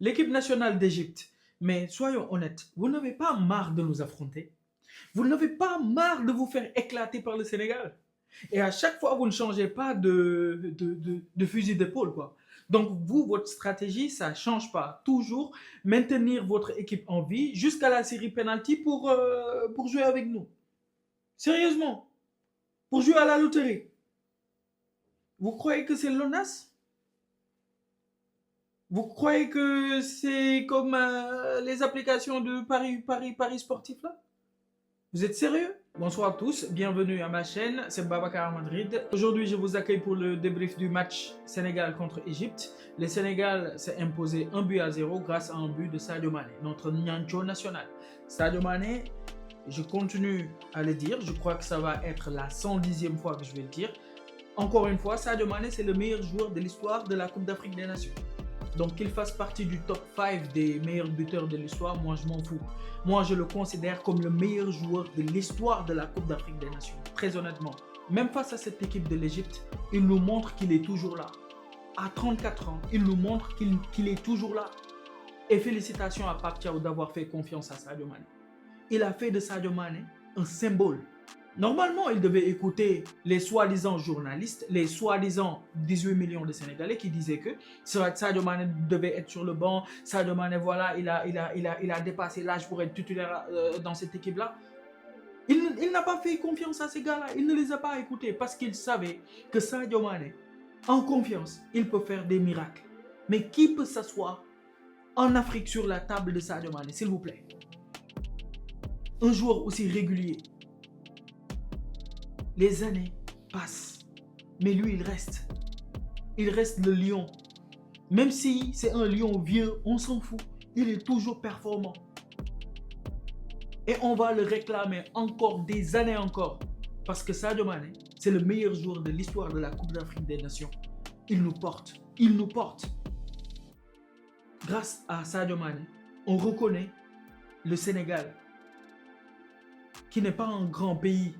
L'équipe nationale d'Égypte, mais soyons honnêtes, vous n'avez pas marre de nous affronter? Vous n'avez pas marre de vous faire éclater par le Sénégal? Et à chaque fois, vous ne changez pas de fusil d'épaule, quoi. Donc, vous, votre stratégie, ça ne change pas. Toujours maintenir votre équipe en vie jusqu'à la série penalty pour jouer avec nous. Sérieusement, pour jouer à la loterie. Vous croyez que c'est l'ONAS? Vous croyez que c'est comme les applications de Paris sportif là? Vous êtes sérieux? Bonsoir à tous, bienvenue à ma chaîne, c'est Babacar Madrid. Aujourd'hui, je vous accueille pour le débrief du match Sénégal contre Égypte. Le Sénégal s'est imposé 1-0 grâce à un but de Sadio Mané, notre Niancho national. Sadio Mané, je continue à le dire, je crois que ça va être la 110e fois que je vais le dire. Encore une fois, Sadio Mané, c'est le meilleur joueur de l'histoire de la Coupe d'Afrique des Nations. Donc qu'il fasse partie du top 5 des meilleurs buteurs de l'histoire, moi je m'en fous. Moi je le considère comme le meilleur joueur de l'histoire de la Coupe d'Afrique des Nations. Très honnêtement. Même face à cette équipe de l'Égypte, il nous montre qu'il est toujours là. À 34 ans, il nous montre qu'il est toujours là. Et félicitations à Pape Thiaw d'avoir fait confiance à Sadio Mané. Il a fait de Sadio Mané un symbole. Normalement, il devait écouter les soi-disant journalistes, les soi-disant 18 millions de Sénégalais qui disaient que Sadio Mané devait être sur le banc. Sadio Mané, voilà, il a dépassé l'âge pour être titulaire dans cette équipe-là. Il n'a pas fait confiance à ces gars-là. Il ne les a pas écoutés parce qu'il savait que Sadio Mané, en confiance, il peut faire des miracles. Mais qui peut s'asseoir en Afrique sur la table de Sadio Mané, s'il vous plaît? Un joueur aussi régulier. Les années passent, mais lui, il reste. Il reste le lion. Même si c'est un lion vieux, on s'en fout. Il est toujours performant. Et on va le réclamer encore des années encore. Parce que Sadio Mané, c'est le meilleur joueur de l'histoire de la Coupe d'Afrique des Nations. Il nous porte. Il nous porte. Grâce à Sadio Mané, on reconnaît le Sénégal, qui n'est pas un grand pays,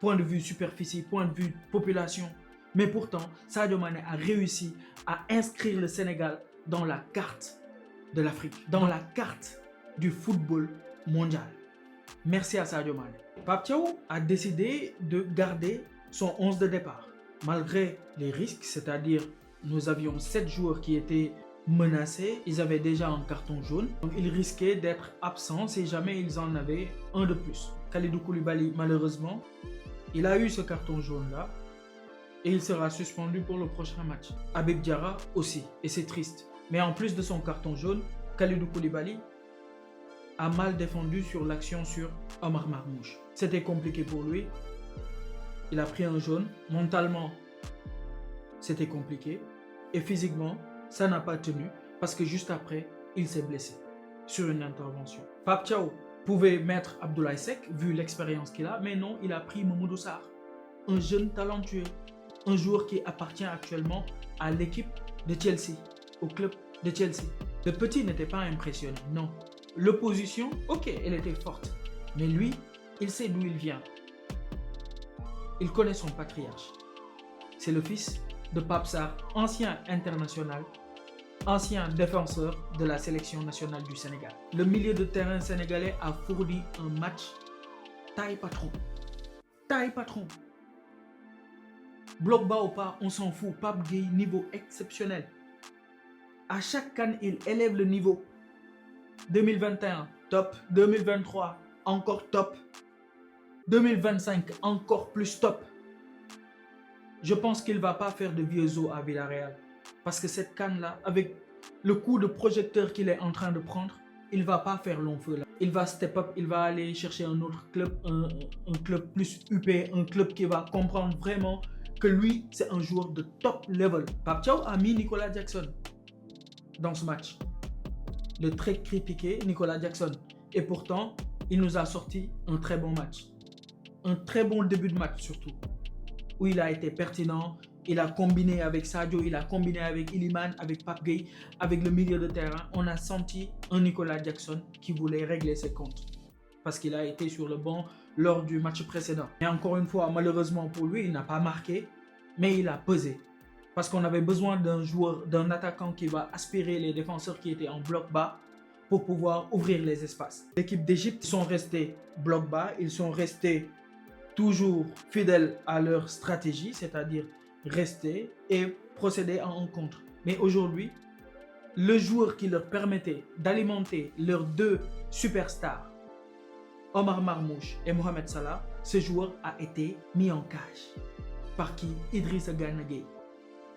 point de vue superficie, point de vue population. Mais pourtant, Sadio Mané a réussi à inscrire le Sénégal dans la carte de l'Afrique, dans la carte du football mondial. Merci à Sadio Mané. Pape Thiaw a décidé de garder son 11 de départ. Malgré les risques, c'est-à-dire nous avions 7 joueurs qui étaient menacés, ils avaient déjà un carton jaune. Donc ils risquaient d'être absents si jamais ils en avaient un de plus. Kalidou Koulibaly, malheureusement, il a eu ce carton jaune-là et il sera suspendu pour le prochain match. Habib Diarra aussi, et c'est triste. Mais en plus de son carton jaune, Kalidou Koulibaly a mal défendu sur l'action sur Omar Marmouche. C'était compliqué pour lui. Il a pris un jaune. Mentalement, c'était compliqué. Et physiquement, ça n'a pas tenu parce que juste après, il s'est blessé sur une intervention. Pape Thiaw pouvait mettre Abdoulaye Seck vu l'expérience qu'il a, mais non, il a pris Mamadou Sarr, un jeune talentueux, un joueur qui appartient actuellement à l'équipe de Chelsea, au club de Chelsea. Le petit n'était pas impressionnant, non. L'opposition, ok, elle était forte, mais lui, il sait d'où il vient. Il connaît son patriarche. C'est le fils de Pape Sarr, ancien international, ancien défenseur de la sélection nationale du Sénégal. Le milieu de terrain sénégalais a fourni un match taille patron. Taille patron. Bloc bas ou pas, on s'en fout. Pape Gueye, niveau exceptionnel. À chaque CAN, il élève le niveau. 2021, top. 2023, encore top. 2025, encore plus top. Je pense qu'il ne va pas faire de vieux os à Villarreal. Parce que cette canne-là, avec le coup de projecteur qu'il est en train de prendre, il ne va pas faire long feu là. Il va step up, il va aller chercher un autre club, un club plus huppé, un club qui va comprendre vraiment que lui, c'est un joueur de top level. Pape Thiaw a mis Nicolas Jackson dans ce match. Le très critiqué Nicolas Jackson. Et pourtant, il nous a sorti un très bon match. Un très bon début de match surtout. Où il a été pertinent. Il a combiné avec Sadio, il a combiné avec Iliman, avec Pape Gueye, avec le milieu de terrain. On a senti un Nicolas Jackson qui voulait régler ses comptes. Parce qu'il a été sur le banc lors du match précédent. Et encore une fois, malheureusement pour lui, il n'a pas marqué, mais il a pesé. Parce qu'on avait besoin d'un joueur, d'un attaquant qui va aspirer les défenseurs qui étaient en bloc bas pour pouvoir ouvrir les espaces. L'équipe d'Égypte sont restés bloc bas, ils sont restés toujours fidèles à leur stratégie, c'est-à-dire rester et procéder à un contre. Mais aujourd'hui, le joueur qui leur permettait d'alimenter leurs deux superstars, Omar Marmouche et Mohamed Salah, ce joueur a été mis en cage. Par qui? Idrissa Gana Gueye.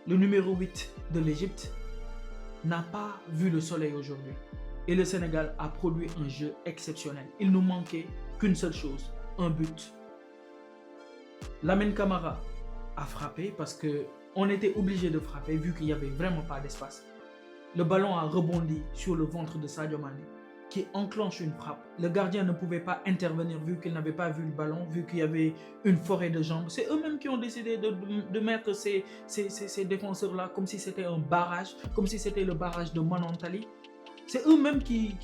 Le numéro 8 de l'Égypte n'a pas vu le soleil aujourd'hui. Et le Sénégal a produit un jeu exceptionnel. Il nous manquait qu'une seule chose, un but. Lamine Camara a frappé parce qu'on était obligé de frapper vu qu'il n'y avait vraiment pas d'espace. Le ballon a rebondi sur le ventre de Sadio Mané qui enclenche une frappe. Le gardien ne pouvait pas intervenir vu qu'il n'avait pas vu le ballon, vu qu'il y avait une forêt de jambes. C'est eux-mêmes qui ont décidé de mettre ces défenseurs-là comme si c'était un barrage, comme si c'était le barrage de Manantali. C'est eux-mêmes qui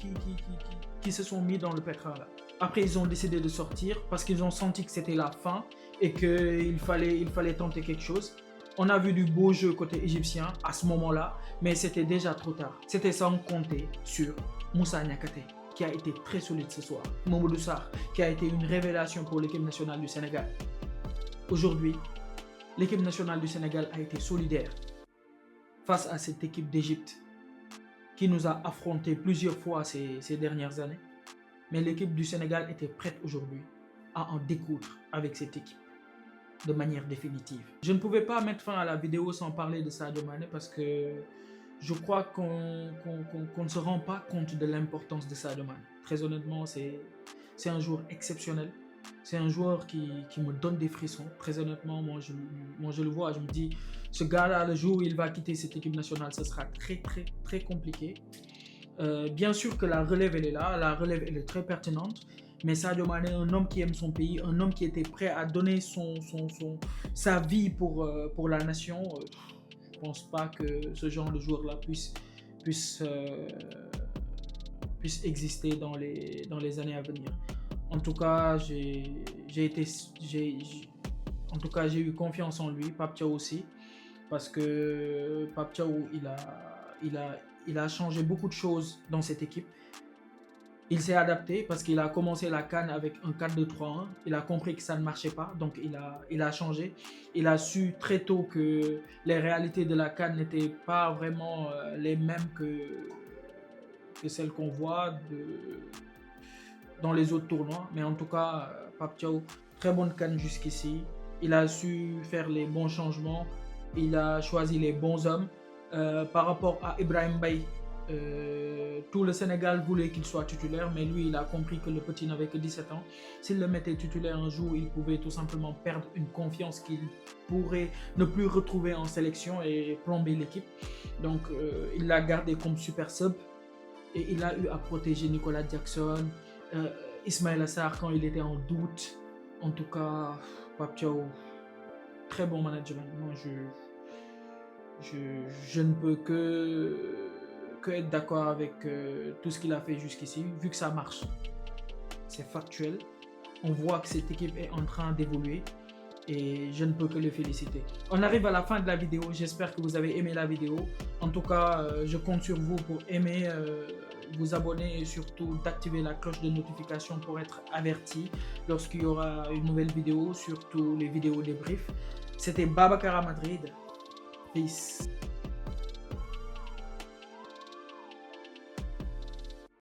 se sont mis dans le pétrin là. Après, ils ont décidé de sortir parce qu'ils ont senti que c'était la fin et qu'il fallait tenter quelque chose. On a vu du beau jeu côté égyptien à ce moment-là, mais c'était déjà trop tard. C'était sans compter sur Moussa Niakhaté, qui a été très solide ce soir. Mamadou Sarr, qui a été une révélation pour l'équipe nationale du Sénégal. Aujourd'hui, l'équipe nationale du Sénégal a été solidaire face à cette équipe d'Égypte qui nous a affrontés plusieurs fois ces dernières années. Mais l'équipe du Sénégal était prête aujourd'hui à en découdre avec cette équipe de manière définitive. Je ne pouvais pas mettre fin à la vidéo sans parler de Sadio Mané parce que je crois qu'on ne se rend pas compte de l'importance de Sadio Mané. Très honnêtement, c'est un joueur exceptionnel. C'est un joueur qui me donne des frissons. Très honnêtement, moi je le vois, je me dis, ce gars-là, le jour où il va quitter cette équipe nationale, ce sera très compliqué. Bien sûr que la relève, elle est là, la relève, elle est très pertinente. Mais Sadio Mané, un homme qui aime son pays, un homme qui était prêt à donner sa vie pour la nation, je ne pense pas que ce genre de joueur-là puisse exister dans les années à venir. En tout cas, j'ai eu confiance en lui, Pape Thiaw aussi, parce que Pape Thiaw, il a changé beaucoup de choses dans cette équipe. Il s'est adapté parce qu'il a commencé la CAN avec un 4-2-3-1. Il a compris que ça ne marchait pas, donc il a changé. Il a su très tôt que les réalités de la CAN n'étaient pas vraiment les mêmes que celles qu'on voit dans les autres tournois. Mais en tout cas, Pape Thiaw, très bonne CAN jusqu'ici. Il a su faire les bons changements. Il a choisi les bons hommes. Par rapport à Ibrahim Mbaye, tout le Sénégal voulait qu'il soit titulaire, mais lui il a compris que le petit n'avait que 17 ans. S'il le mettait titulaire un jour, il pouvait tout simplement perdre une confiance qu'il pourrait ne plus retrouver en sélection et plomber l'équipe. Donc il l'a gardé comme super sub et il a eu à protéger Nicolas Jackson, Ismaïla Sarr quand il était en doute. En tout cas, Pape Thiaw, très bon management. Moi je ne peux que être d'accord avec tout ce qu'il a fait jusqu'ici, vu que ça marche. C'est factuel. On voit que cette équipe est en train d'évoluer et je ne peux que le féliciter. On arrive à la fin de la vidéo. J'espère que vous avez aimé la vidéo. En tout cas, je compte sur vous pour aimer, vous abonner et surtout d'activer la cloche de notification pour être averti lorsqu'il y aura une nouvelle vidéo, surtout les vidéos débrief. C'était Babacar à Madrid. Peace.